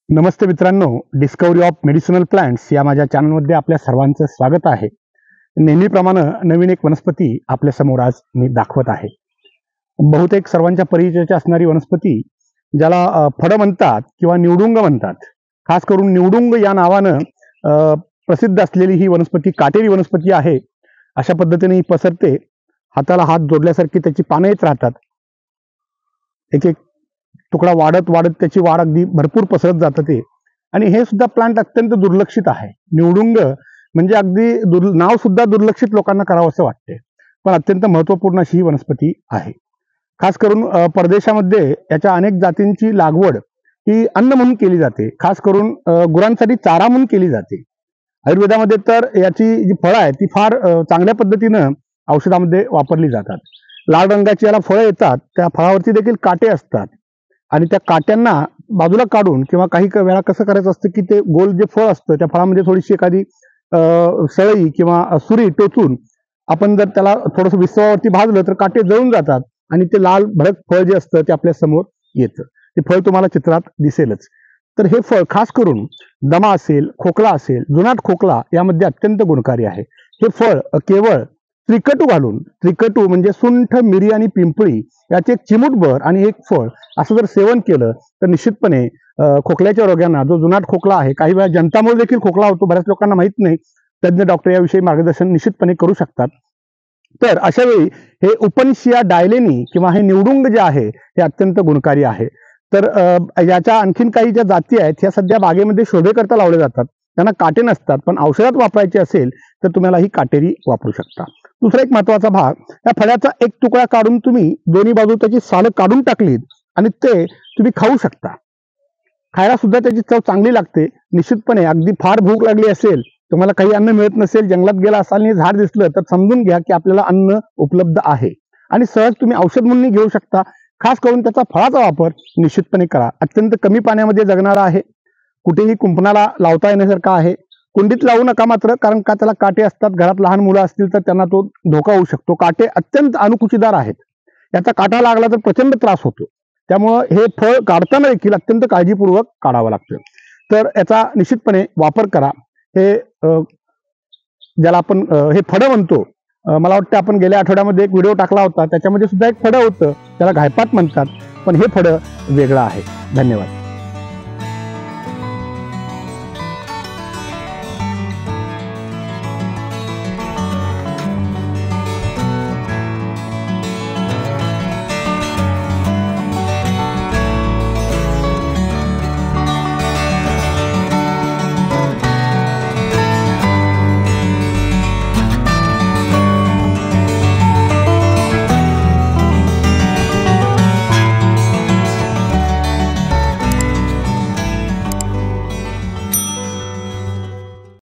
नमस्ते मित्रांनो, discovery of medicinal plants या माझ्या चॅनलमध्ये आपल्या सर्वांचं स्वागत आहे. नेहमीप्रमाणे नवीन एक वनस्पती आपल्या समोर आज मी दाखवत आहे. बहुतेक सर्वांच्या परिचयाची असणारी वनस्पती ज्याला फळं म्हणतात किंवा निवडुंग म्हणतात. खास करून निवडुंग या नावानं प्रसिद्ध असलेली ही वनस्पती काटेरी वनस्पती आहे. अशा पद्धतीने ही पसरते. हाताला हात जोडल्यासारखी त्याची पानं येत राहतात. एक एक तुकडा वाढत वाढत त्याची वाढ अगदी भरपूर पसरत जातं ते. आणि हे सुद्धा प्लांट अत्यंत दुर्लक्षित आहे. निवडुंग म्हणजे अगदी नाव सुद्धा दुर्लक्षित लोकांना करावं असं वाटते, पण अत्यंत महत्त्वपूर्ण अशी ही वनस्पती आहे. खास करून परदेशामध्ये याच्या अनेक जातींची लागवड ही अन्न म्हणून केली जाते. खास करून गुरांसाठी चारा म्हणून केली जाते. आयुर्वेदामध्ये तर याची जी फळं आहेत ती फार चांगल्या पद्धतीनं औषधामध्ये वापरली जातात. लाल रंगाची याला फळं येतात. त्या फळावरती देखील काटे असतात आणि त्या काट्यांना बाजूला काढून किंवा काही वेळा कसं करायचं असतं की ते गोल जे फळ असतं त्या फळामध्ये थोडीशी एखादी सळई किंवा सुरी टोचून आपण जर त्याला थोडंसं विस्तवावरती भाजलं तर काटे जळून जातात आणि ते लाल भडक फळ जे असतं ते आपल्या समोर येतं. ते फळ तुम्हाला चित्रात दिसेलच. तर हे फळ खास करून दमा असेल, खोकला असेल, जुनाट खोकला यामध्ये अत्यंत गुणकारी आहे. हे फळ केवळ त्रिकटू घालून, त्रिकटू म्हणजे सुंठ, मिरी आणि पिंपळी याचे एक चिमूटभर आणि एक फळ असं जर सेवन केलं तर निश्चितपणे खोकल्याच्या रोग्यांना, जो जुनाट खोकला आहे, काही वेळा जंतामुळे देखील खोकला होतो, बऱ्याच लोकांना माहित नाही, तज्ञ डॉक्टर याविषयी मार्गदर्शन निश्चितपणे करू शकतात. तर अशा वेळी हे उपनशिया डायलेनी किंवा हे निवडुंग जे आहे हे अत्यंत गुणकारी आहे. तर याच्या आणखीन काही ज्या जाती आहेत ह्या सध्या बागेमध्ये शोभेकरता लावल्या जातात. त्यांना काटे नसतात, पण औषधात वापरायचे असेल तर तुम्हाला ही काटेरी वापरू शकता. दुसरा एक महत्वाचा भाग, या फळाचा एक तुकडा काढून तुम्ही दोन्ही बाजू त्याची सालं काढून टाकलीत आणि ते तुम्ही खाऊ शकता. खायला सुद्धा त्याची चव चांगली लागते. निश्चितपणे अगदी फार भूक लागली असेल, तुम्हाला काही अन्न मिळत नसेल, जंगलात गेला असाल आणि झाड दिसलं तर समजून घ्या की आपल्याला अन्न उपलब्ध आहे आणि सहज तुम्ही औषध म्हणून घेऊ शकता. खास करून त्याचा फळाचा वापर निश्चितपणे करा. अत्यंत कमी पाण्यामध्ये जगणारा आहे. कुठेही कुंपणाला लावता येण्यासारखा आहे. कुंडीत लावू नका मात्र, कारण का त्याला काटे असतात. घरात लहान मुलं असतील तर त्यांना तो धोका होऊ शकतो. काटे अत्यंत अणुकुचीदार आहेत. याचा काटा लागला तर प्रचंड त्रास होतो. त्यामुळं हे फळ काढताना देखील अत्यंत काळजीपूर्वक काढावं लागतं. तर याचा निश्चितपणे वापर करा. हे ज्याला आपण हे फळं म्हणतो, मला वाटतं आपण गेल्या आठवड्यामध्ये एक व्हिडिओ टाकला होता, त्याच्यामध्ये सुद्धा एक फळं होतं, त्याला घायपात म्हणतात, पण हे फळं वेगळं आहे. धन्यवाद.